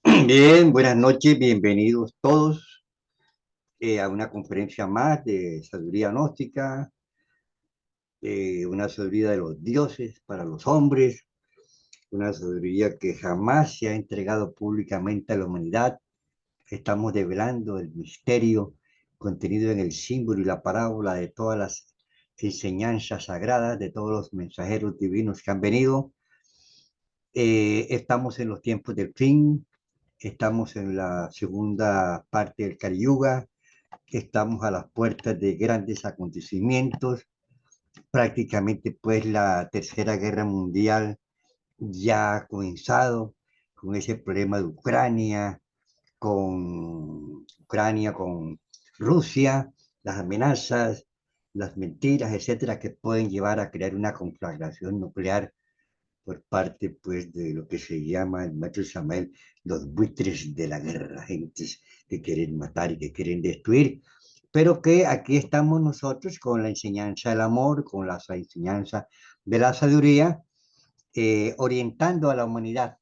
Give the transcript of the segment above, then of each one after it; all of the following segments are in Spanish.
Bien, buenas noches, bienvenidos todos a una conferencia más de sabiduría gnóstica, una sabiduría de los dioses para los hombres, una sabiduría que jamás se ha entregado públicamente a la humanidad. Estamos develando el misterio contenido en el símbolo y la parábola de todas las enseñanzas sagradas, de todos los mensajeros divinos que han venido. Estamos en los tiempos del fin, estamos en la segunda parte del Kali Yuga. Estamos a las puertas de grandes acontecimientos. Prácticamente pues la Tercera Guerra Mundial ya ha comenzado con ese problema de Ucrania, con Rusia, las amenazas, las mentiras, etcétera, que pueden llevar a crear una conflagración nuclear por parte pues de lo que se llama el maestro Samuel, los buitres de la guerra, gentes que quieren matar y que quieren destruir, pero que aquí estamos nosotros con la enseñanza del amor, con la enseñanza de la sabiduría, orientando a la humanidad,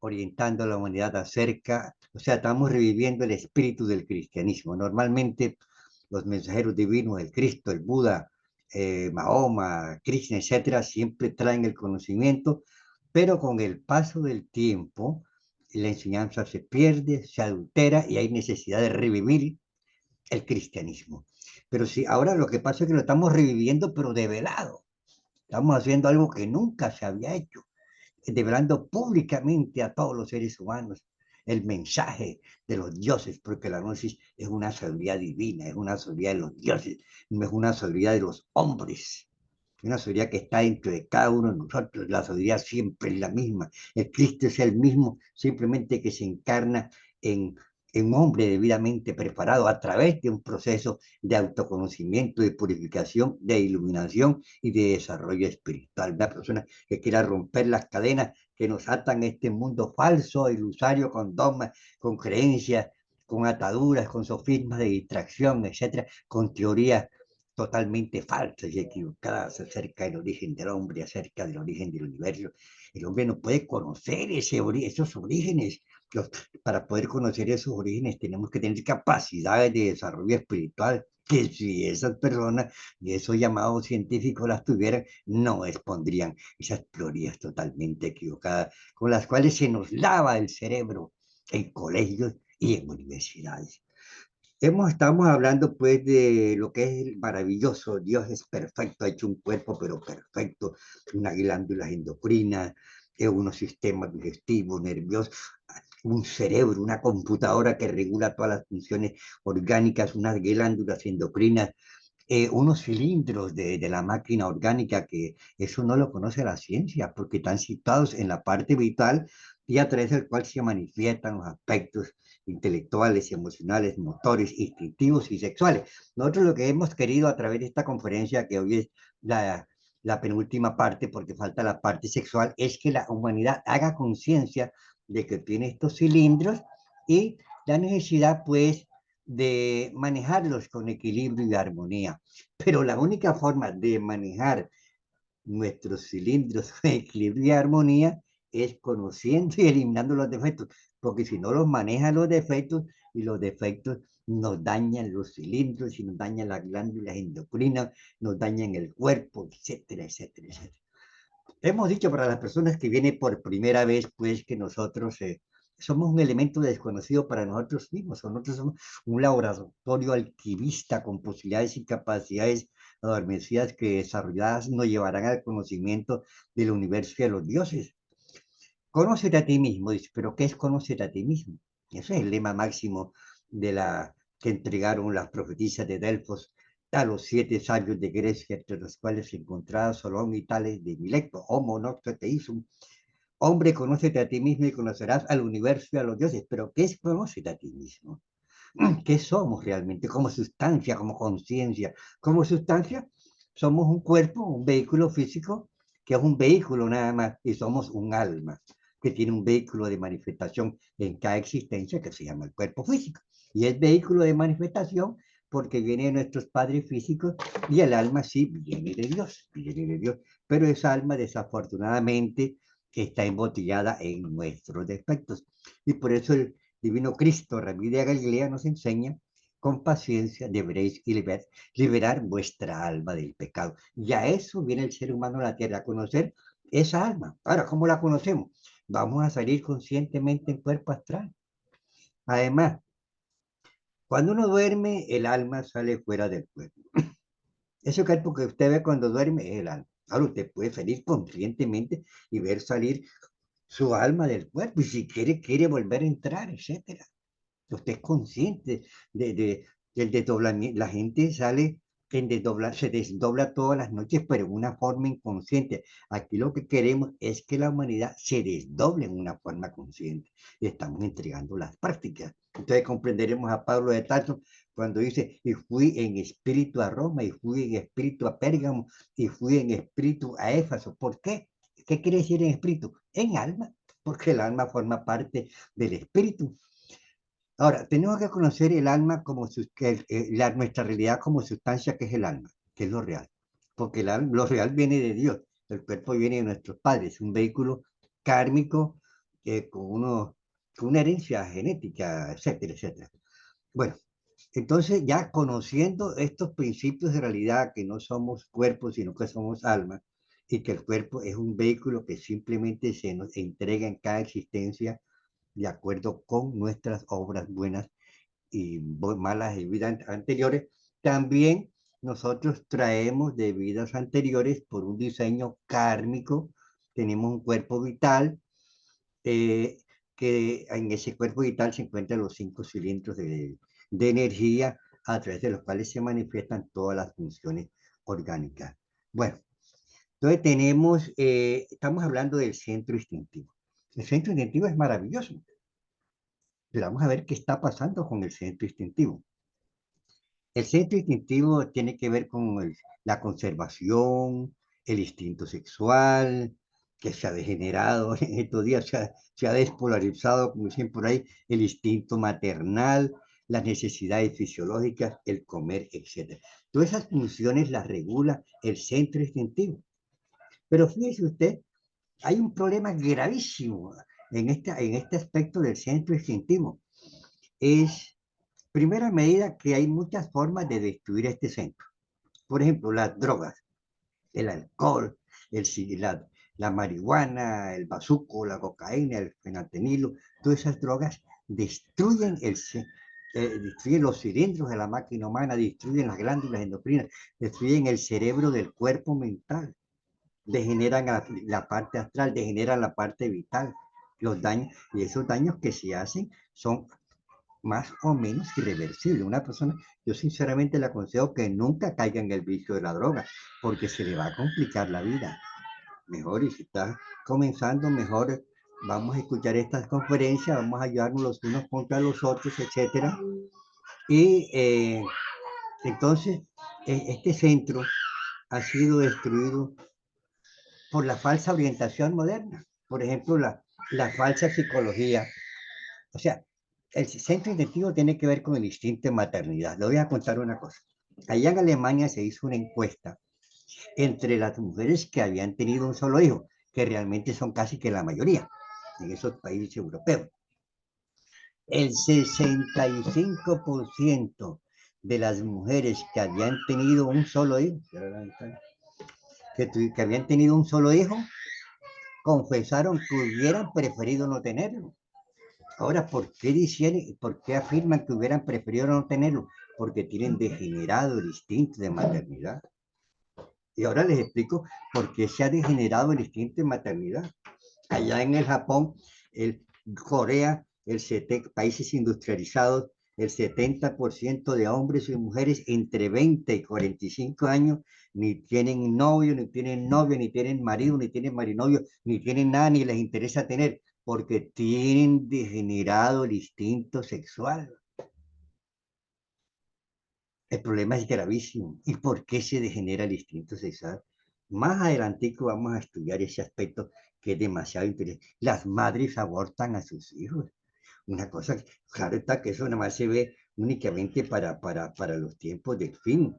orientando a la humanidad acerca, o sea, estamos reviviendo el espíritu del cristianismo. Normalmente los mensajeros divinos, el Cristo, el Buda, Mahoma, Krishna, etcétera, siempre traen el conocimiento, pero con el paso del tiempo, la enseñanza se pierde, se adultera y hay necesidad de revivir el cristianismo. Pero sí, ahora lo que pasa es que lo estamos reviviendo, pero de velado. Estamos haciendo algo que nunca se había hecho, develando públicamente a todos los seres humanos el mensaje de los dioses, porque la gnosis es una sabiduría divina, es una sabiduría de los dioses, no es una sabiduría de los hombres. Es una sabiduría que está dentro de cada uno de nosotros. La sabiduría siempre es la misma. El Cristo es el mismo, simplemente que se encarna en, en un hombre debidamente preparado a través de un proceso de autoconocimiento, de purificación, de iluminación y de desarrollo espiritual. Una persona que quiera romper las cadenas que nos atan a este mundo falso, ilusorio, con dogmas, con creencias, con ataduras, con sofismas de distracción, etcétera, con teorías totalmente falsas y equivocadas acerca del origen del hombre, acerca del origen del universo. El hombre no puede conocer esos orígenes. Los- para poder conocer esos orígenes tenemos que tener capacidades de desarrollo espiritual, que si esas personas y esos llamados científicos las tuvieran, no expondrían esas teorías totalmente equivocadas con las cuales se nos lava el cerebro en colegios y en universidades. Estamos hablando pues de lo que es el maravilloso, Dios es perfecto, ha hecho un cuerpo pero perfecto, unas glándulas endocrinas, unos sistemas digestivos, nerviosos, un cerebro, una computadora que regula todas las funciones orgánicas, unas glándulas endocrinas, unos cilindros de la máquina orgánica, que eso no lo conoce la ciencia, porque están situados en la parte vital y a través del cual se manifiestan los aspectos intelectuales, emocionales, motores, instintivos y sexuales. Nosotros lo que hemos querido a través de esta conferencia, que hoy es la penúltima parte, porque falta la parte sexual, es que la humanidad haga conciencia de que tiene estos cilindros y la necesidad, pues, de manejarlos con equilibrio y armonía. Pero la única forma de manejar nuestros cilindros con equilibrio y armonía es conociendo y eliminando los defectos, porque si no los manejan los defectos y los defectos nos dañan los cilindros y nos dañan las glándulas endocrinas, nos dañan el cuerpo, etcétera, etcétera, etcétera. Hemos dicho para las personas que vienen por primera vez, pues que nosotros somos un elemento desconocido para nosotros mismos. Nosotros somos un laboratorio alquimista con posibilidades y capacidades adormecidas que desarrolladas nos llevarán al conocimiento del universo y de los dioses. Conócete a ti mismo, dice, pero ¿qué es conócete a ti mismo? Ese es el lema máximo de la que entregaron las profetisas de Delfos a los 7 sabios de Grecia, entre los cuales se encontraba Solón y Tales de Mileto, Homo Nocte Teisum. Hombre, conócete a ti mismo y conocerás al universo y a los dioses. Pero ¿qué es conócete a ti mismo? ¿Qué somos realmente? Como sustancia, como conciencia. Como sustancia, somos un cuerpo, un vehículo físico, que es un vehículo nada más, y somos un alma, que tiene un vehículo de manifestación en cada existencia que se llama el cuerpo físico. Y es vehículo de manifestación porque viene de nuestros padres físicos y el alma sí viene de Dios, pero esa alma desafortunadamente que está embotellada en nuestros defectos. Y por eso el divino Cristo, Rabí de Galilea, nos enseña, con paciencia deberéis liberar vuestra alma del pecado. Y a eso viene el ser humano a la tierra, a conocer esa alma. Ahora, ¿cómo la conocemos? Vamos a salir conscientemente en cuerpo astral. Además, cuando uno duerme, el alma sale fuera del cuerpo. Ese cuerpo que usted ve cuando duerme es el alma. Ahora usted puede salir conscientemente y ver salir su alma del cuerpo y si quiere, quiere volver a entrar, etcétera. Usted es consciente del desdoblamiento. La gente sale en desdoblar, se desdobla todas las noches, pero en una forma inconsciente. Aquí lo que queremos es que la humanidad se desdoble en una forma consciente. Y estamos entregando las prácticas. Entonces comprenderemos a Pablo de Tarso cuando dice, y fui en espíritu a Roma, y fui en espíritu a Pérgamo, y fui en espíritu a Éfeso. ¿Por qué? ¿Qué quiere decir en espíritu? En alma, porque el alma forma parte del espíritu. Ahora, tenemos que conocer el alma como nuestra realidad como sustancia que es el alma, que es lo real. Porque lo real viene de Dios, el cuerpo viene de nuestros padres, un vehículo kármico con una herencia genética, etcétera, etcétera. Bueno, entonces ya conociendo estos principios de realidad, que no somos cuerpos, sino que somos alma, y que el cuerpo es un vehículo que simplemente se nos entrega en cada existencia de acuerdo con nuestras obras buenas y malas de vidas anteriores, también nosotros traemos de vidas anteriores por un diseño kármico, tenemos un cuerpo vital, eh, que en ese cuerpo vital se encuentran los 5 cilindros de energía a través de los cuales se manifiestan todas las funciones orgánicas. Bueno, entonces estamos hablando del centro instintivo. El centro instintivo es maravilloso, pero vamos a ver qué está pasando con el centro instintivo. El centro instintivo tiene que ver con la conservación, el instinto sexual, que se ha degenerado en estos días, se ha despolarizado, como dicen por ahí, el instinto maternal, las necesidades fisiológicas, el comer, etc. Todas esas funciones las regula el centro instintivo. Pero fíjese usted, hay un problema gravísimo en este aspecto del centro instintivo. Es primera medida que hay muchas formas de destruir este centro. Por ejemplo, las drogas, el alcohol, la marihuana, el bazuco, la cocaína, el fentanilo, todas esas drogas destruyen los cilindros de la máquina humana, destruyen las glándulas endocrinas, destruyen el cerebro del cuerpo mental, degeneran la parte astral, degeneran la parte vital, los daños, y esos daños que se hacen son más o menos irreversible. Una persona, yo sinceramente le aconsejo que nunca caiga en el vicio de la droga, porque se le va a complicar la vida. Mejor, y si está comenzando, mejor vamos a escuchar estas conferencias, vamos a ayudarnos los unos contra los otros, etcétera. Y entonces, este centro ha sido destruido por la falsa orientación moderna. Por ejemplo, la falsa psicología. O sea, el centro intentivo tiene que ver con el instinto de maternidad. Le voy a contar una cosa. Allá en Alemania se hizo una encuesta entre las mujeres que habían tenido un solo hijo, que realmente son casi que la mayoría en esos países europeos. El 65% de las mujeres que habían tenido un solo hijo, que habían tenido un solo hijo, confesaron que hubieran preferido no tenerlo. Ahora, por qué afirman que hubieran preferido no tenerlo? Porque tienen degenerado el instinto de maternidad. Y ahora les explico por qué se ha degenerado el instinto de maternidad. Allá en el Japón, el Corea, países industrializados, el 70% de hombres y mujeres entre 20 y 45 años ni tienen novio, ni tienen novia, ni tienen marido, ni tienen marinovio, ni tienen nada, ni les interesa tener, porque tienen degenerado el instinto sexual. El problema es gravísimo. ¿Y por qué se degenera el instinto sexual? Más adelantico vamos a estudiar ese aspecto que es demasiado interesante. Las madres abortan a sus hijos. Una cosa, claro está que eso nada más se ve únicamente para los tiempos del fin.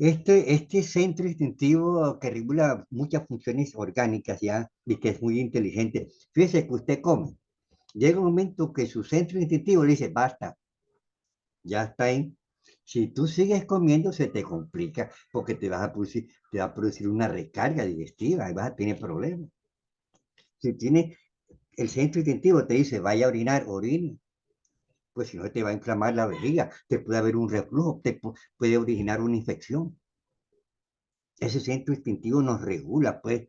Este centro instintivo que regula muchas funciones orgánicas ya y que es muy inteligente, fíjese que usted come. Llega un momento que su centro instintivo le dice, basta, ya está ahí. Si tú sigues comiendo, se te complica porque te va a producir una recarga digestiva y vas a tener problemas. Si tiene el centro instintivo, te dice, vaya a orinar, orine, pues si no te va a inflamar la vejiga, te puede haber un reflujo, puede originar una infección. Ese centro instintivo nos regula, pues,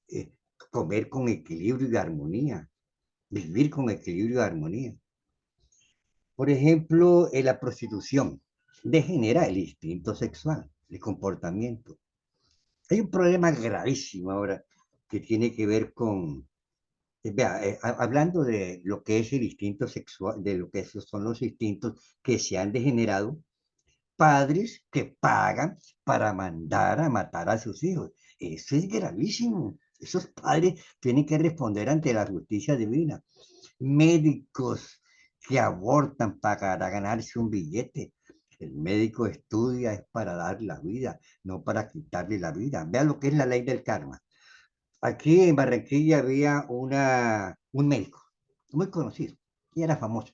eh, comer con equilibrio y armonía, vivir con equilibrio y armonía. Por ejemplo, la prostitución degenera el instinto sexual, el comportamiento. Hay un problema gravísimo ahora que tiene que ver con, hablando de lo que es el instinto sexual, de lo que esos son los instintos que se han degenerado, padres que pagan para mandar a matar a sus hijos. Eso es gravísimo. Esos padres tienen que responder ante la justicia divina. Médicos que abortan para ganarse un billete. El médico estudia es para dar la vida, no para quitarle la vida. Vean lo que es la ley del karma. Aquí en Barranquilla había un médico muy conocido y era famoso.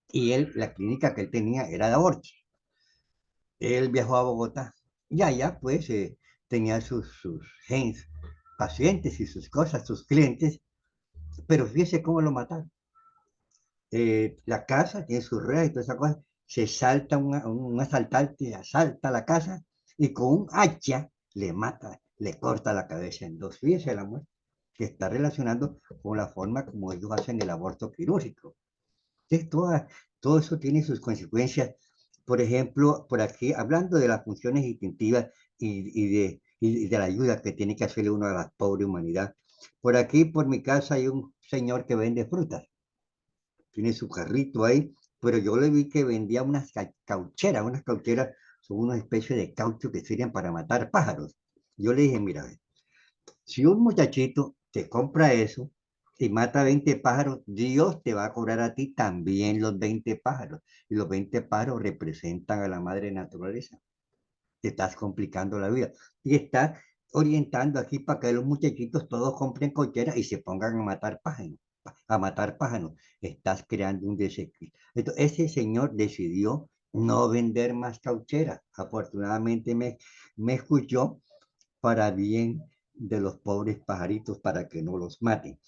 Y él, la clínica que él tenía era de abortos. Él viajó a Bogotá y allá pues tenía sus gens, pacientes y sus cosas, sus clientes, pero fíjese cómo lo mataron. La casa tiene sus rejas y todas esas cosas, se salta un asaltante, asalta la casa y con un hacha le mata, le corta la cabeza en dos. Fíjese la muerte, que está relacionando con la forma como ellos hacen el aborto quirúrgico. Entonces, todo eso tiene sus consecuencias. Por ejemplo, por aquí, hablando de las funciones instintivas y de la ayuda que tiene que hacerle uno a la pobre humanidad. Por aquí, por mi casa, hay un señor que vende frutas. Tiene su carrito ahí, pero yo le vi que vendía caucheras. Unas caucheras son una especie de caucho que sirven para matar pájaros. Yo le dije, mira, si un muchachito te compra eso y mata 20 pájaros, Dios te va a cobrar a ti también los 20 pájaros. Y los 20 pájaros representan a la madre naturaleza. Te estás complicando la vida. Y estás orientando aquí para que los muchachitos todos compren cocheras y se pongan a matar pájaros. A matar pájaros. Estás creando un desequilibrio. Entonces, ese señor decidió no vender más caucheras. Afortunadamente me escuchó para bien de los pobres pajaritos para que no los maten.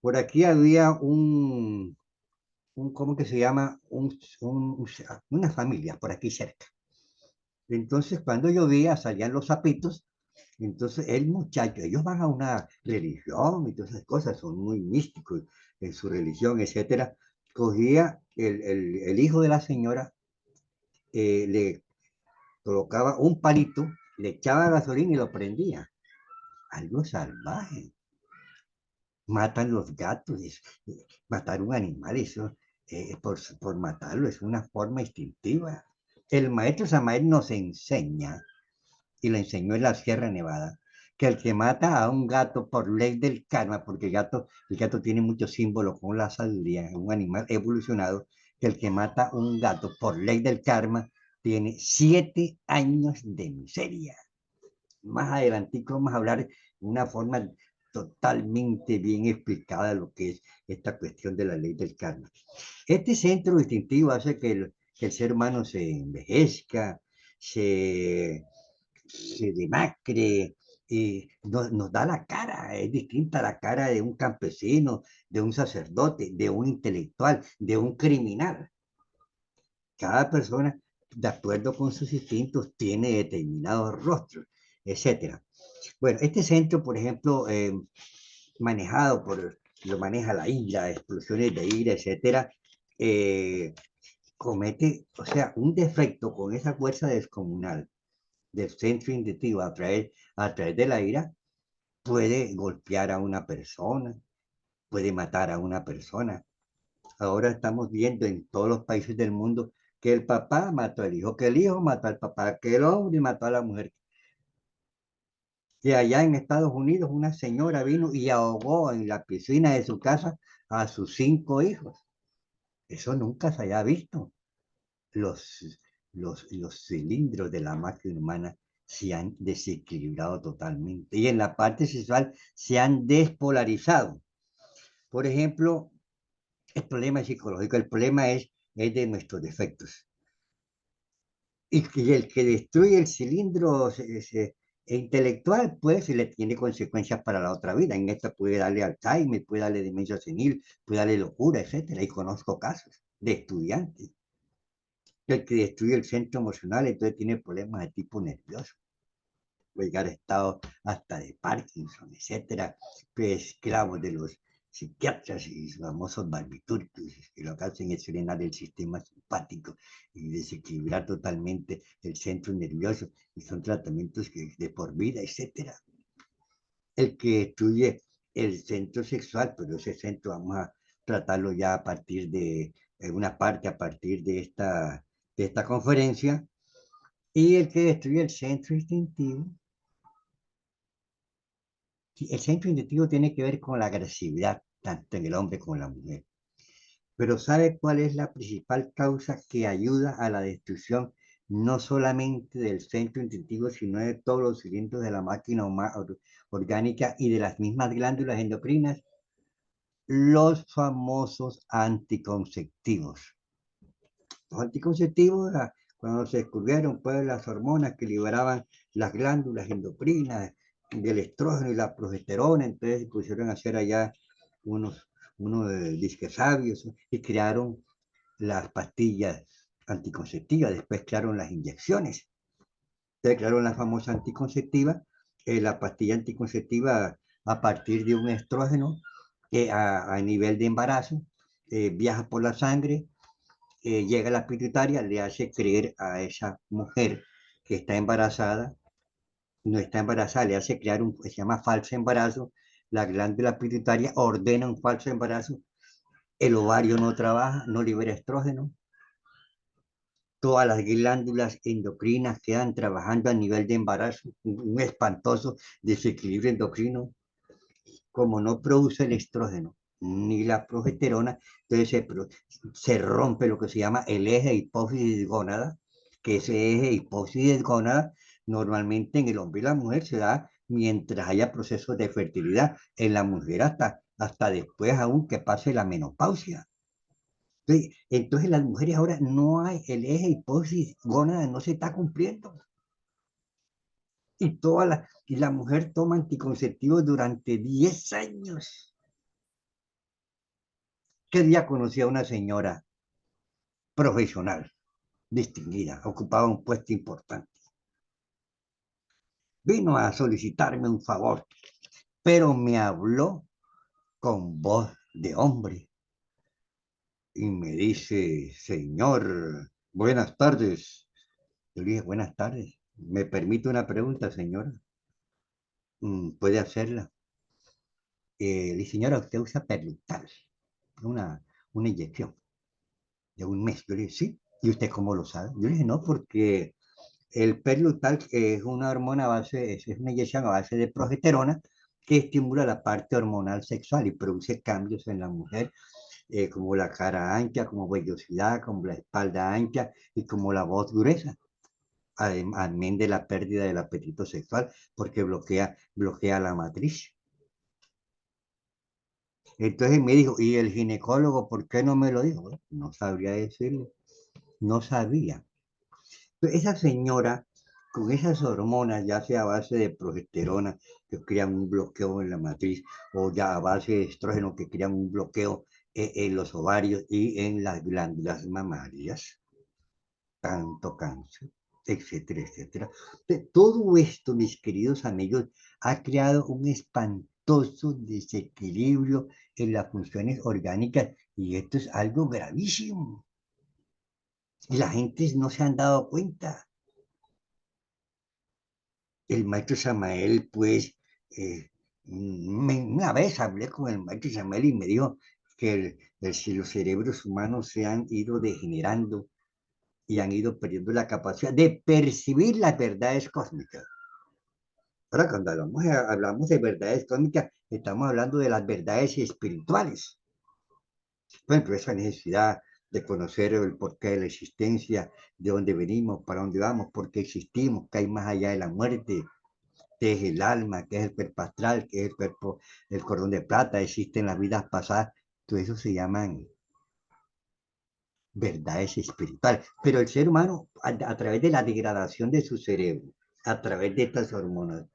Por aquí había ¿cómo que se llama? Una familia por aquí cerca. Entonces, cuando llovía, salían los sapitos. Entonces, el muchacho, ellos van a una religión y todas esas cosas, son muy místicos en su religión, etcétera. Cogía el hijo de la señora, le colocaba un palito, le echaba gasolina y lo prendía. Algo salvaje. Matan los gatos, matar un animal, eso, por matarlo, es una forma instintiva. El maestro Samael nos enseña, y le enseñó en la Sierra Nevada, que el que mata a un gato por ley del karma, porque el gato tiene muchos símbolos con la sabiduría, es un animal evolucionado, que el que mata a un gato por ley del karma tiene 7 años de miseria. Más adelantico vamos a hablar de una forma totalmente bien explicada de lo que es esta cuestión de la ley del karma. Este centro distintivo hace que el ser humano se envejezca, se demacre, y nos da la cara, es distinta la cara de un campesino, de un sacerdote, de un intelectual, de un criminal. Cada persona, de acuerdo con sus instintos, tiene determinados rostros, etcétera. Bueno, este centro, por ejemplo, lo maneja la ira, explosiones de ira, etcétera, eh, comete, o sea, un defecto con esa fuerza descomunal del centro indicativo a través de la ira, puede golpear a una persona, puede matar a una persona. Ahora estamos viendo en todos los países del mundo que el papá mató al hijo, que el hijo mató al papá, que el hombre mató a la mujer. Que allá en Estados Unidos una señora vino y ahogó en la piscina de su casa a sus 5 hijos. Eso nunca se había visto. Los los cilindros de la máquina humana se han desequilibrado totalmente y en la parte sexual se han despolarizado. Por ejemplo, el problema es psicológico, el problema es de nuestros defectos. Y el que destruye el cilindro intelectual, pues le tiene consecuencias para la otra vida. En esta puede darle Alzheimer, puede darle demencia senil, puede darle locura, etcétera. Y conozco casos de estudiantes. El que destruye el centro emocional, entonces tiene problemas de tipo nervioso. Puede llegar a estados hasta de Parkinson, etcétera. Pues esclavos de los psiquiatras y sus famosos barbitúricos, que lo que hacen es frenar el sistema simpático y desequilibrar totalmente el centro nervioso, y son tratamientos que de por vida, etcétera. El que destruye el centro sexual, pero ese centro vamos a tratarlo ya a partir de una parte, a partir de esta conferencia, y el que destruye el centro instintivo. El centro instintivo tiene que ver con la agresividad, tanto en el hombre como en la mujer. Pero ¿sabe cuál es la principal causa que ayuda a la destrucción no solamente del centro instintivo, sino de todos los cilindros de la máquina orgánica y de las mismas glándulas endocrinas? Los famosos anticonceptivos. Los anticonceptivos, cuando se descubrieron pues, las hormonas que liberaban las glándulas endocrinas, del estrógeno y la progesterona, entonces se pusieron a hacer allá unos, unos disques sabios y crearon las pastillas anticonceptivas, después crearon las inyecciones, entonces crearon la famosa anticonceptiva, la pastilla anticonceptiva a partir de un estrógeno a nivel de embarazo, viaja por la sangre, llega a la pituitaria, le hace creer a esa mujer que está embarazada, no está embarazada, le hace crear un, se llama falso embarazo, la glándula pituitaria ordena un falso embarazo, el ovario no trabaja, no libera estrógeno, todas las glándulas endocrinas quedan trabajando a nivel de embarazo, un espantoso desequilibrio endocrino, como no produce el estrógeno ni la progesterona, entonces se rompe lo que se llama el eje hipófisis gónada, que ese eje hipófisis gónada normalmente en el hombre y la mujer se da mientras haya procesos de fertilidad, en la mujer hasta después aún que pase la menopausia. Entonces las mujeres ahora no hay, el eje hipófisis gónada no se está cumpliendo. Y la mujer toma anticonceptivos durante 10 años. ¿Qué día conocí a una señora profesional, distinguida, ocupaba un puesto importante? Vino a solicitarme un favor, pero me habló con voz de hombre y me dice, señor, buenas tardes. Yo le dije, buenas tardes. ¿Me permite una pregunta, señora? ¿Puede hacerla? Le dije, señora, usted usa Perlutal, una, una inyección de un mes. Yo le dije, sí. ¿Y usted cómo lo sabe? Yo le dije, no, porque el Perlutal es una hormona a base, es una inyección a base de progesterona que estimula la parte hormonal sexual y produce cambios en la mujer, como la cara ancha, como vellosidad, como la espalda ancha y como la voz gruesa, además de la pérdida del apetito sexual, porque bloquea la matriz. Entonces me dijo, ¿y el ginecólogo por qué no me lo dijo? Bueno, no sabría decirlo, no sabía. Esa señora, con esas hormonas, ya sea a base de progesterona, que crean un bloqueo en la matriz, o ya a base de estrógeno, que crean un bloqueo en los ovarios y en las glándulas mamarias, tanto cáncer, etcétera, etcétera. Todo esto, mis queridos amigos, ha creado un espantoso desequilibrio en las funciones orgánicas y esto es algo gravísimo. Y la gente no se han dado cuenta. El maestro Samael, pues, una vez hablé con el maestro Samael y me dijo que si los cerebros humanos se han ido degenerando y han ido perdiendo la capacidad de percibir las verdades cósmicas. Ahora, cuando hablamos de verdades cósmicas, estamos hablando de las verdades espirituales. Por ejemplo, esa necesidad de conocer el porqué de la existencia, de dónde venimos, para dónde vamos, por qué existimos, qué hay más allá de la muerte, qué es el alma, qué es el cuerpo astral, qué es el cuerpo, el cordón de plata, existen las vidas pasadas, todo eso se llaman verdades espirituales. Pero el ser humano, a través de la degradación de su cerebro, a través de estas hormonas,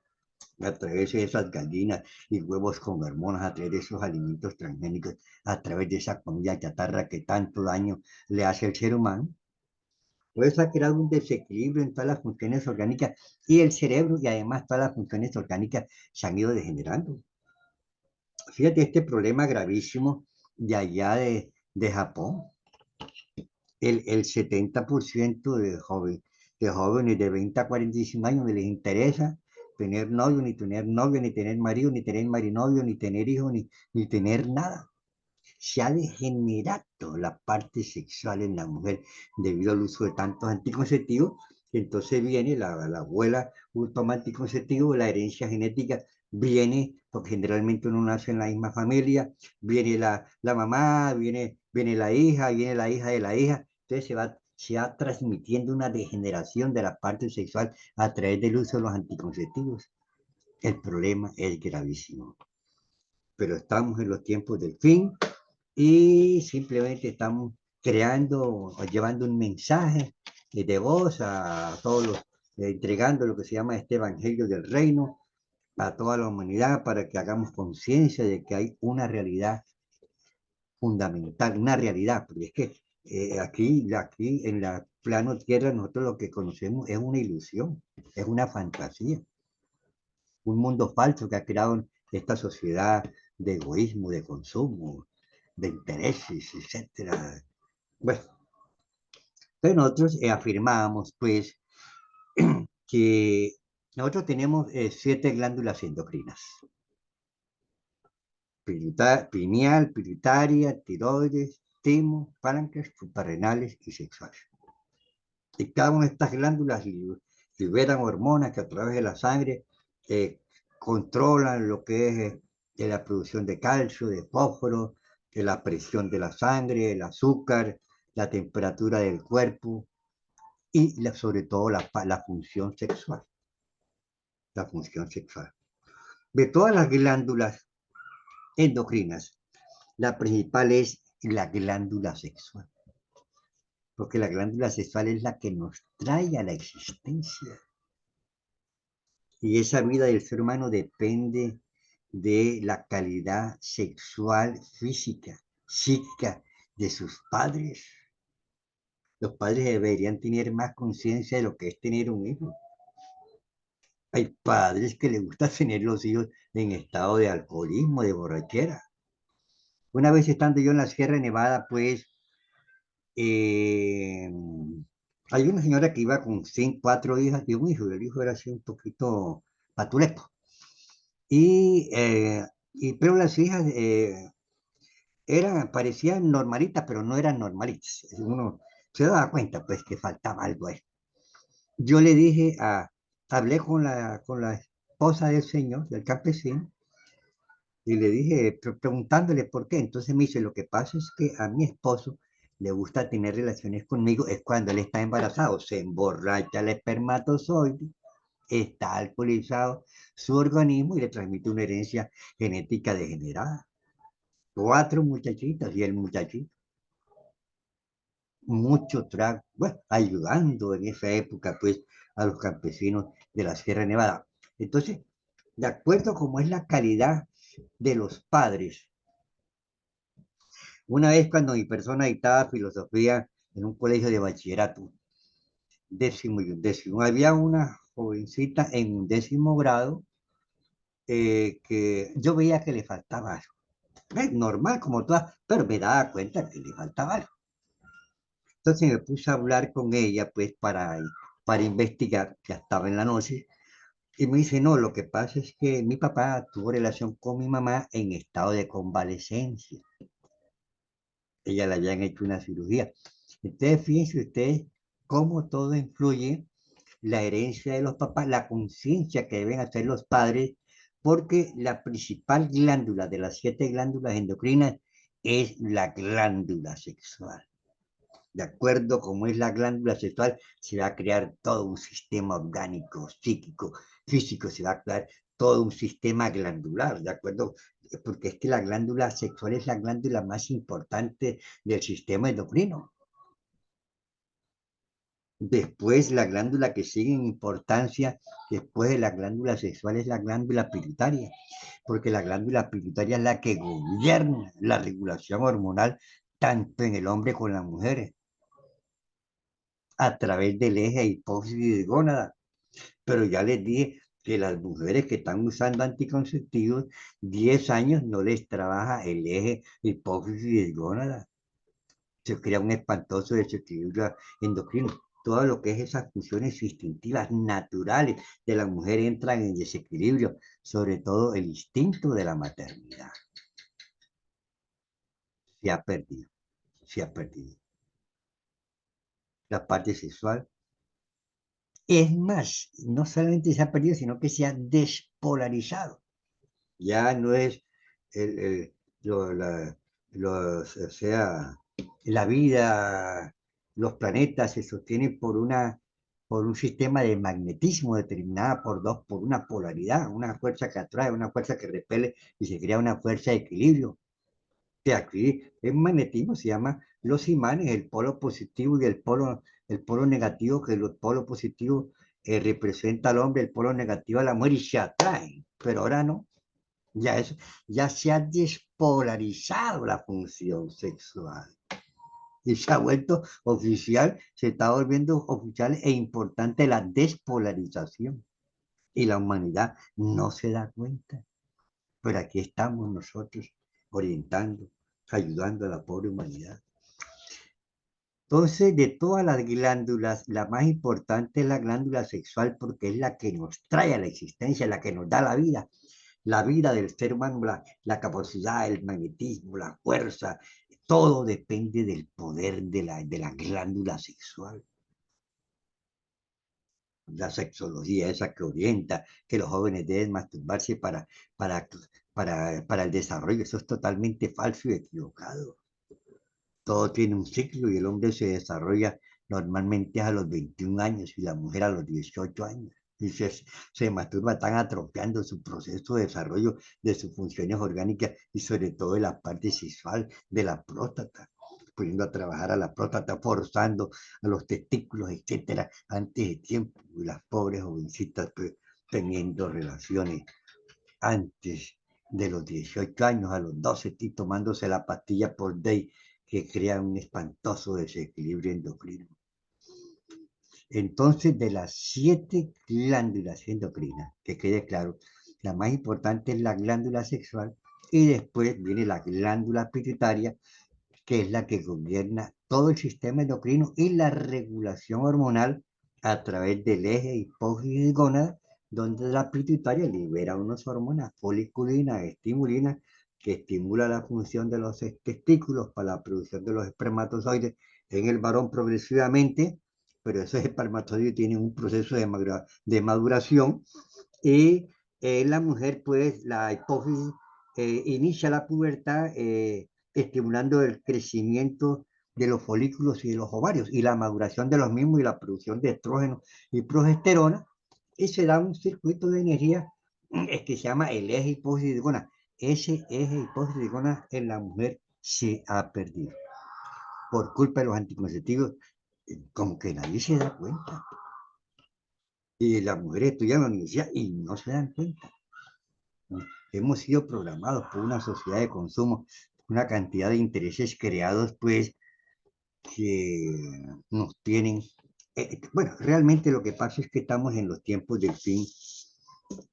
a través de esas gallinas y huevos con hormonas, a través de esos alimentos transgénicos, a través de esa comida chatarra que tanto daño le hace al ser humano, pues ha creado un desequilibrio en todas las funciones orgánicas y el cerebro y además todas las funciones orgánicas se han ido degenerando. Fíjate este problema gravísimo de allá de Japón. El 70% de jóvenes de 20 a 45 años les interesa tener novio, ni tener novio, ni tener marido, ni tener marinovio, ni tener hijos, ni tener nada. Se ha degenerado la parte sexual en la mujer debido al uso de tantos anticonceptivos. Entonces viene la abuela toma anticonceptivos, la herencia genética viene, porque generalmente uno nace en la misma familia, viene la mamá, viene la hija, viene la hija de la hija. Entonces se va transmitiendo una degeneración de la parte sexual a través del uso de los anticonceptivos. El problema es gravísimo, pero estamos en los tiempos del fin y simplemente estamos creando o llevando un mensaje de voz a todos los, entregando lo que se llama este Evangelio del Reino a toda la humanidad para que hagamos conciencia de que hay una realidad fundamental, una realidad, porque es que aquí en la plano tierra nosotros lo que conocemos es una ilusión, es una fantasía, un mundo falso que ha creado esta sociedad de egoísmo, de consumo, de intereses, etcétera. Bueno, pero nosotros afirmamos pues que nosotros tenemos 7 glándulas endocrinas: pineal, pituitaria, tiroides, timo, páncreas, suprarrenales y sexuales. Y cada una de estas glándulas liberan hormonas que a través de la sangre eh, controlan lo que es la producción de calcio, de fósforo, de la presión de la sangre, el azúcar, la temperatura del cuerpo y sobre todo la función sexual. La función sexual. De todas las glándulas endocrinas, la principal es la glándula sexual, porque la glándula sexual es la que nos trae a la existencia. Y esa vida del ser humano depende de la calidad sexual, física, psíquica de sus padres. Los padres deberían tener más conciencia de lo que es tener un hijo. Hay padres que les gusta tener los hijos en estado de alcoholismo, de borrachera. Una vez estando yo en la Sierra Nevada, pues eh, hay una señora que iba con 4 hijas y un hijo, y el hijo era así un poquito patuleco. Y, pero las hijas parecían normalitas, pero no eran normalitas. Uno se daba cuenta, pues, que faltaba algo ahí. Yo le dije hablé con la esposa del señor, del campesino, y le dije, preguntándole por qué. Entonces me dice, lo que pasa es que a mi esposo le gusta tener relaciones conmigo, es cuando él está embarazado, se emborracha el espermatozoide, está alcoholizado su organismo y le transmite una herencia genética degenerada. 4 muchachitas y el muchachito, mucho trago, bueno, ayudando en esa época, pues, a los campesinos de la Sierra Nevada. Entonces, de acuerdo como es la calidad de los padres, una vez cuando mi persona dictaba filosofía en un colegio de bachillerato, décimo y undécimo, había una jovencita en 11.º grado que yo veía que le faltaba algo. Normal como todas, pero me daba cuenta que le faltaba algo. Entonces me puse a hablar con ella, pues, para investigar, ya estaba en la noche, y me dice, no, lo que pasa es que mi papá tuvo relación con mi mamá en estado de convalecencia. Ella le habían hecho una cirugía. Entonces, fíjense ustedes cómo todo influye, la herencia de los papás, la conciencia que deben hacer los padres, porque la principal glándula de las 7 glándulas endocrinas es la glándula sexual. De acuerdo como es la glándula sexual, se va a crear todo un sistema orgánico, psíquico, físico, se va a crear todo un sistema glandular, ¿de acuerdo? Porque es que la glándula sexual es la glándula más importante del sistema endocrino. Después, la glándula que sigue en importancia, después de la glándula sexual, es la glándula pituitaria, porque la glándula pituitaria es la que gobierna la regulación hormonal tanto en el hombre como en las mujeres, a través del eje hipófisis de gónada. Pero ya les dije que las mujeres que están usando anticonceptivos, 10 años no les trabaja el eje hipófisis de gónada. Se crea un espantoso desequilibrio endocrino. Todo lo que es esas funciones instintivas naturales de la mujer entran en desequilibrio, sobre todo el instinto de la maternidad. Se ha perdido, se ha perdido. La parte sexual. Es más, no solamente se ha perdido, sino que se ha despolarizado. Ya no es el, el- lo- la, o sea, la vida, los planetas se sostienen por un sistema de magnetismo determinada por una polaridad, una fuerza que atrae, una fuerza que repele y se crea una fuerza de equilibrio. Que aquí el magnetismo se llama los imanes, el polo positivo y el polo negativo, que el polo positivo representa al hombre, el polo negativo a la mujer y se atraen, pero ahora no. Ya, eso, ya se ha despolarizado la función sexual y se ha vuelto oficial, se está volviendo oficial e importante la despolarización. Y la humanidad no se da cuenta. Pero aquí estamos nosotros orientando, ayudando a la pobre humanidad. Entonces, de todas las glándulas, la más importante es la glándula sexual porque es la que nos trae a la existencia, la que nos da la vida del ser humano, la capacidad, el magnetismo, la fuerza, todo depende del poder de la glándula sexual. La sexología esa que orienta que los jóvenes deben masturbarse para, para el desarrollo, eso es totalmente falso y equivocado. Todo tiene un ciclo y el hombre se desarrolla normalmente a los 21 años y la mujer a los 18 años. Y se masturba, están atrofiando su proceso de desarrollo de sus funciones orgánicas y sobre todo de la parte sexual de la próstata, poniendo a trabajar a la próstata, forzando a los testículos, etcétera, antes de tiempo. Y las pobres jovencitas pues, teniendo relaciones antes de los 18 años, a los 12, estoy tomándose la pastilla por day que crea un espantoso desequilibrio endocrino. Entonces, de las 7 glándulas endocrinas, que quede claro, la más importante es la glándula sexual y después viene la glándula pituitaria, que es la que gobierna todo el sistema endocrino y la regulación hormonal a través del eje hipófisis gónada, donde la pituitaria libera unas hormonas, foliculina, estimulina, que estimula la función de los testículos para la producción de los espermatozoides en el varón progresivamente, pero esos espermatozoides tienen un proceso de maduración y la mujer, pues, la hipófisis inicia la pubertad estimulando el crecimiento de los folículos y de los ovarios y la maduración de los mismos y la producción de estrógeno y progesterona y se da un circuito de energía que se llama el eje hipófisis de gónada. Ese eje hipófisis de gónada en la mujer se ha perdido por culpa de los anticonceptivos, como que nadie se da cuenta. Y las mujeres estudian en la universidad y no se dan cuenta. Hemos sido programados por una sociedad de consumo, una cantidad de intereses creados, pues, que nos tienen. Bueno, realmente lo que pasa es que estamos en los tiempos del fin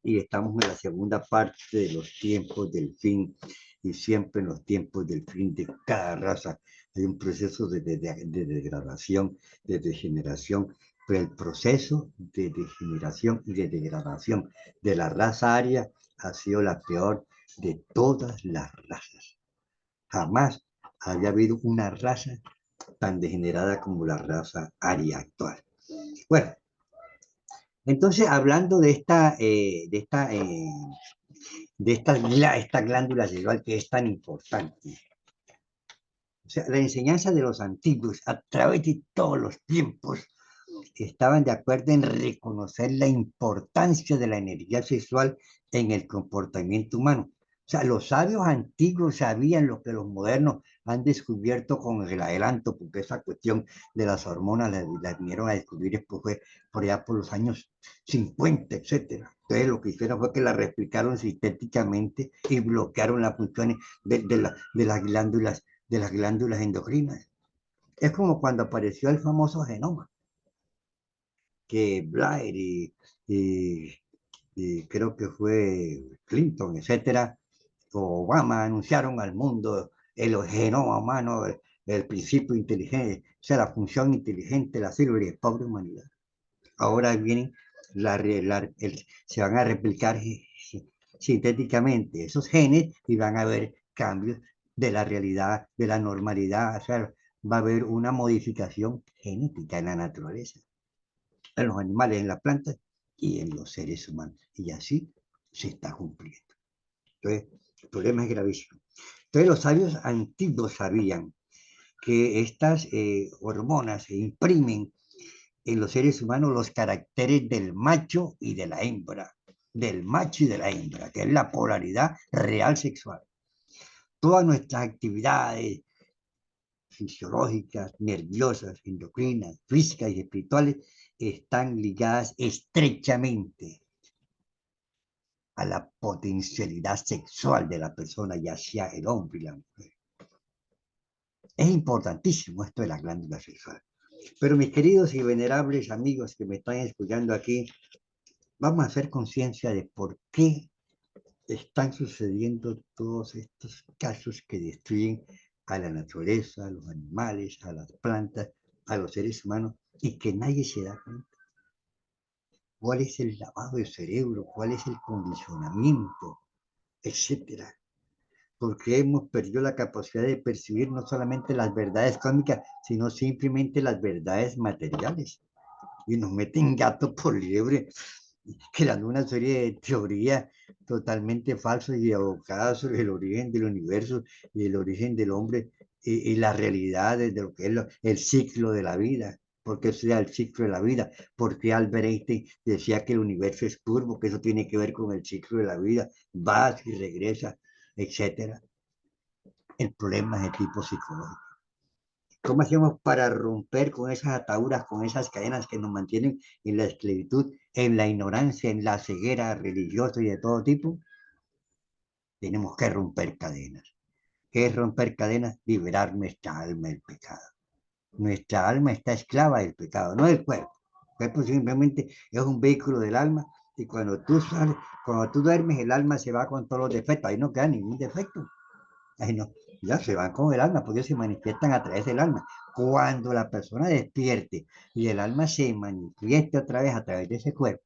y estamos en la segunda parte de los tiempos del fin y siempre en los tiempos del fin de cada raza hay un proceso de degradación, de degeneración, pero el proceso de degeneración y de degradación de la raza aria ha sido la peor de todas las razas. Jamás había habido una raza tan degenerada como la raza aria actual. Bueno, entonces hablando de esta glándula sexual que es tan importante, sea, la enseñanza de los antiguos a través de todos los tiempos estaban de acuerdo en reconocer la importancia de la energía sexual en el comportamiento humano. O sea, los sabios antiguos sabían lo que los modernos han descubierto con el adelanto, porque esa cuestión de las hormonas la vinieron a descubrir después fue por allá por los años 50, etcétera. Entonces lo que hicieron fue que la replicaron sintéticamente y bloquearon las funciones de las glándulas endocrinas. Es como cuando apareció el famoso genoma que Blair y creo que fue Clinton, etcétera, o Obama anunciaron al mundo el genoma humano, el principio inteligente, o sea, la función inteligente de la célula y el pobre humanidad. Ahora vienen, se van a replicar sintéticamente esos genes y van a haber cambios de la realidad, de la normalidad, o sea, va a haber una modificación genética en la naturaleza, en los animales, en las plantas y en los seres humanos. Y así se está cumpliendo. Entonces, el problema es gravísimo. Entonces, los sabios antiguos sabían que estas hormonas se imprimen en los seres humanos los caracteres del macho y de la hembra, del macho y de la hembra, que es la polaridad real sexual. Todas nuestras actividades fisiológicas, nerviosas, endocrinas, físicas y espirituales están ligadas estrechamente a la potencialidad sexual de la persona, ya sea el hombre y la mujer. Es importantísimo esto de la glándula sexual. Pero mis queridos y venerables amigos que me están escuchando aquí, vamos a hacer conciencia de por qué están sucediendo todos estos casos que destruyen a la naturaleza, a los animales, a las plantas, a los seres humanos, y que nadie se da cuenta. ¿Cuál es el lavado de cerebro? ¿Cuál es el condicionamiento? Etcétera. Porque hemos perdido la capacidad de percibir no solamente las verdades cósmicas, sino simplemente las verdades materiales. Y nos meten gato por liebre, creando una serie de teorías totalmente falsas y abocadas sobre el origen del universo y el origen del hombre y la realidad de lo que es el ciclo de la vida. Porque sea el ciclo de la vida, porque Albert Einstein decía que el universo es curvo, que eso tiene que ver con el ciclo de la vida, va y regresa, etcétera. El problema es de tipo psicológico. ¿Cómo hacemos para romper con esas ataduras, con esas cadenas que nos mantienen en la esclavitud, en la ignorancia, en la ceguera religiosa y de todo tipo? Tenemos que romper cadenas. ¿Qué es romper cadenas? Liberar nuestra alma del pecado. Nuestra alma está esclava del pecado, no del cuerpo. El cuerpo simplemente es un vehículo del alma y cuando tú duermes, el alma se va con todos los defectos. Ahí no queda ningún defecto. Ahí no, ya se van con el alma, porque se manifiestan a través del alma. Cuando la persona despierte y el alma se manifieste otra vez a través de ese cuerpo,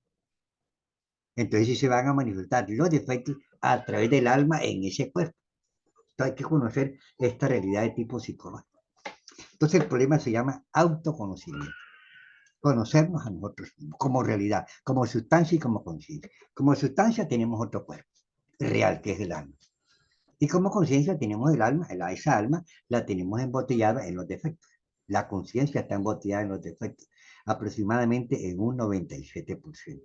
entonces sí se van a manifestar los defectos a través del alma en ese cuerpo. Entonces hay que conocer esta realidad de tipo psicológico. Entonces el problema se llama autoconocimiento. Conocernos a nosotros mismos como realidad, como sustancia y como conciencia. Como sustancia tenemos otro cuerpo real, que es el alma. Y como conciencia tenemos el alma, esa alma la tenemos embotellada en los defectos. La conciencia está embotellada en los defectos, aproximadamente en un 97%.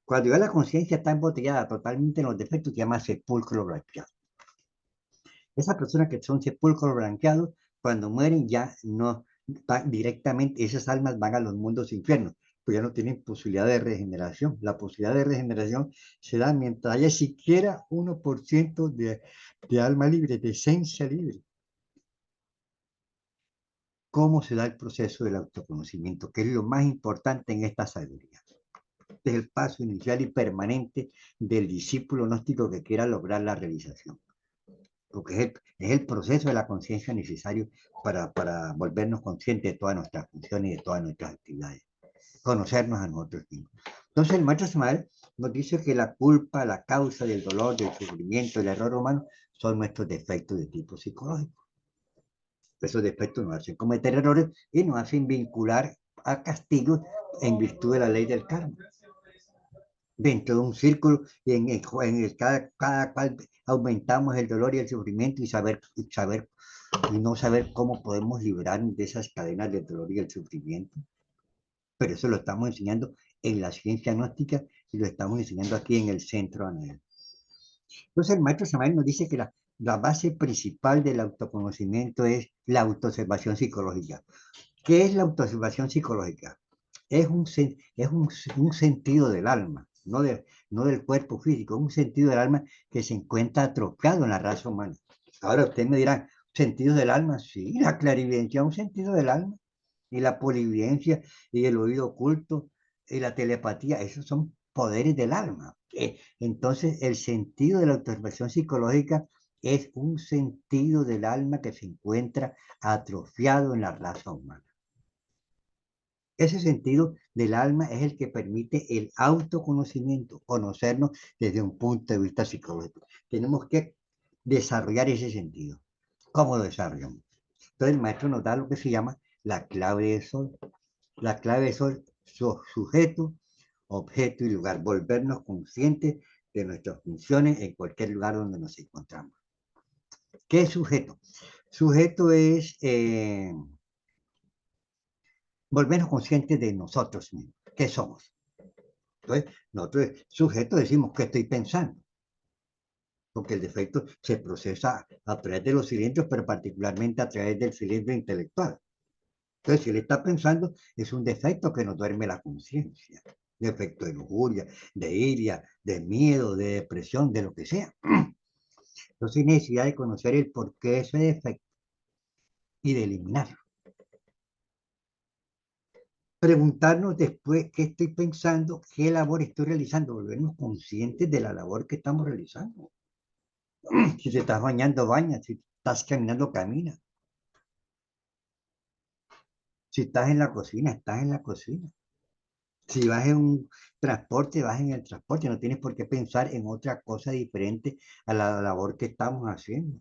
Cuando ya la conciencia está embotellada totalmente en los defectos, se llama sepulcro blanqueado. Esas personas que son sepulcros blanqueados, cuando mueren ya no van directamente, esas almas van a los mundos infiernos, pues ya no tienen posibilidad de regeneración. La posibilidad de regeneración se da mientras haya siquiera 1% de alma libre, de esencia libre. ¿Cómo se da el proceso del autoconocimiento? Que es lo más importante en esta sabiduría. Es el paso inicial y permanente del discípulo gnóstico que quiera lograr la realización. Porque es el proceso de la conciencia necesario para volvernos conscientes de todas nuestras funciones y de todas nuestras actividades. Conocernos a nosotros mismos. Entonces el maestro Samael nos dice que la culpa, la causa del dolor, del sufrimiento, del error humano son nuestros defectos de tipo psicológico. Esos defectos nos hacen cometer errores y nos hacen vincular a castigos en virtud de la ley del karma. Dentro de un círculo y cada cual aumentamos el dolor y el sufrimiento y saber y no saber cómo podemos liberarnos de esas cadenas del dolor y el sufrimiento. Pero eso lo estamos enseñando en la ciencia gnóstica y lo estamos enseñando aquí en el centro Anel. Entonces el maestro Samael nos dice que la base principal del autoconocimiento es la autoobservación psicológica. ¿Qué es la autoobservación psicológica? Es un sentido del alma, no del cuerpo físico, es un sentido del alma que se encuentra atrofiado en la raza humana. Ahora usted me dirá, ¿sentido del alma? Sí, la clarividencia es un sentido del alma, y la polividencia, y el oído oculto, y la telepatía, esos son poderes del alma. Entonces, el sentido de la observación psicológica es un sentido del alma que se encuentra atrofiado en la raza humana. Ese sentido del alma es el que permite el autoconocimiento, conocernos desde un punto de vista psicológico. Tenemos que desarrollar ese sentido. ¿Cómo lo desarrollamos? Entonces el maestro nos da lo que se llama la clave de sol. La clave de sol, sujeto, objeto y lugar. Volvernos conscientes de nuestras funciones en cualquier lugar donde nos encontramos. ¿Qué es sujeto? Sujeto es volvernos conscientes de nosotros mismos. ¿Qué somos? Entonces, nosotros, sujeto, decimos qué estoy pensando, porque el defecto se procesa a través de los cilindros, pero particularmente a través del cilindro intelectual. Entonces, si él está pensando, es un defecto que nos duerme la conciencia. Defecto de lujuria, de iria, de miedo, de depresión, de lo que sea. Entonces, hay necesidad de conocer el porqué de ese defecto y de eliminarlo. Preguntarnos después qué estoy pensando, qué labor estoy realizando, volvernos conscientes de la labor que estamos realizando. Si te estás bañando, baña. Si estás caminando, camina. Si estás en la cocina, estás en la cocina. Si vas en un transporte, vas en el transporte. No tienes por qué pensar en otra cosa diferente a la labor que estamos haciendo.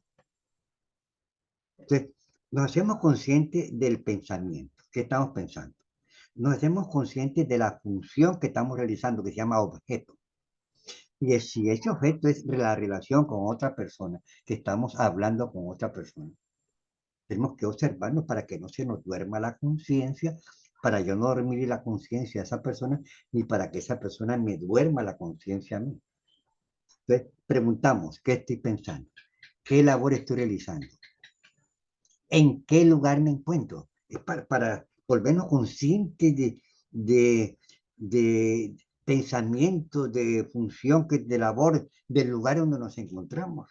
Entonces, nos hacemos conscientes del pensamiento. ¿Qué estamos pensando? Nos hacemos conscientes de la función que estamos realizando, que se llama objeto. Y si ese objeto es la relación con otra persona, que estamos hablando con otra persona. Tenemos que observarnos para que no se nos duerma la conciencia, para yo no dormir la conciencia a esa persona, ni para que esa persona me duerma la conciencia a mí. Entonces, preguntamos, ¿qué estoy pensando? ¿Qué labor estoy realizando? ¿En qué lugar me encuentro? Es para volvernos conscientes de pensamiento, de función, de labor, del lugar donde nos encontramos.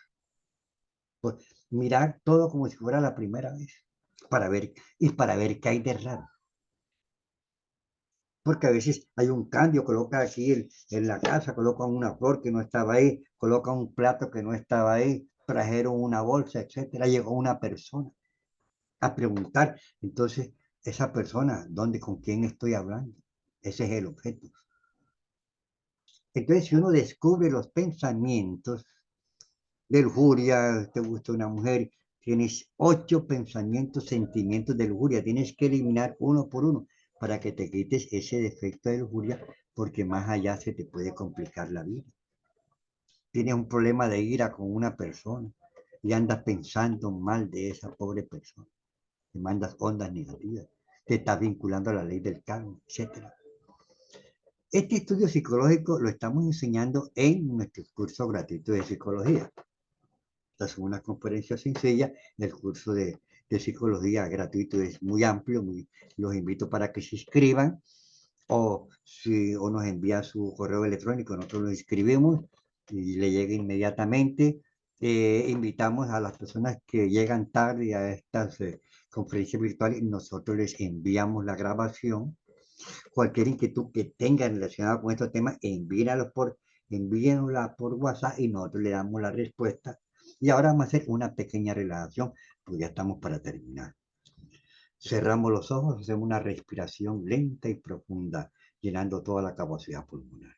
Pues mirar todo como si fuera la primera vez, para ver qué hay de raro. Porque a veces hay un cambio, coloca aquí en la casa, colocan una flor que no estaba ahí, colocan un plato que no estaba ahí, trajeron una bolsa, etcétera, llegó una persona a preguntar, entonces, esa persona, ¿dónde, con quién estoy hablando? Ese es el objeto. Entonces, si uno descubre los pensamientos de lujuria, te gusta una mujer, tienes 8 pensamientos, sentimientos de lujuria, tienes que eliminar uno por uno para que te quites ese defecto de lujuria, porque más allá se te puede complicar la vida. Tienes un problema de ira con una persona y andas pensando mal de esa pobre persona, te mandas ondas negativas, te estás vinculando a la ley del karma, etc. Este estudio psicológico lo estamos enseñando en nuestro curso gratuito de psicología. Esta es una conferencia sencilla. El curso de psicología gratuito es muy amplio. Los invito para que se inscriban o nos envía su correo electrónico. Nosotros lo inscribimos y le llega inmediatamente. Invitamos a las personas que llegan tarde a estas conferencias virtuales y nosotros les enviamos la grabación. Cualquier inquietud que tengan relacionada con estos temas, envíenla por WhatsApp y nosotros le damos la respuesta. Y ahora vamos a hacer una pequeña relajación, porque ya estamos para terminar. Cerramos los ojos, hacemos una respiración lenta y profunda, llenando toda la capacidad pulmonar.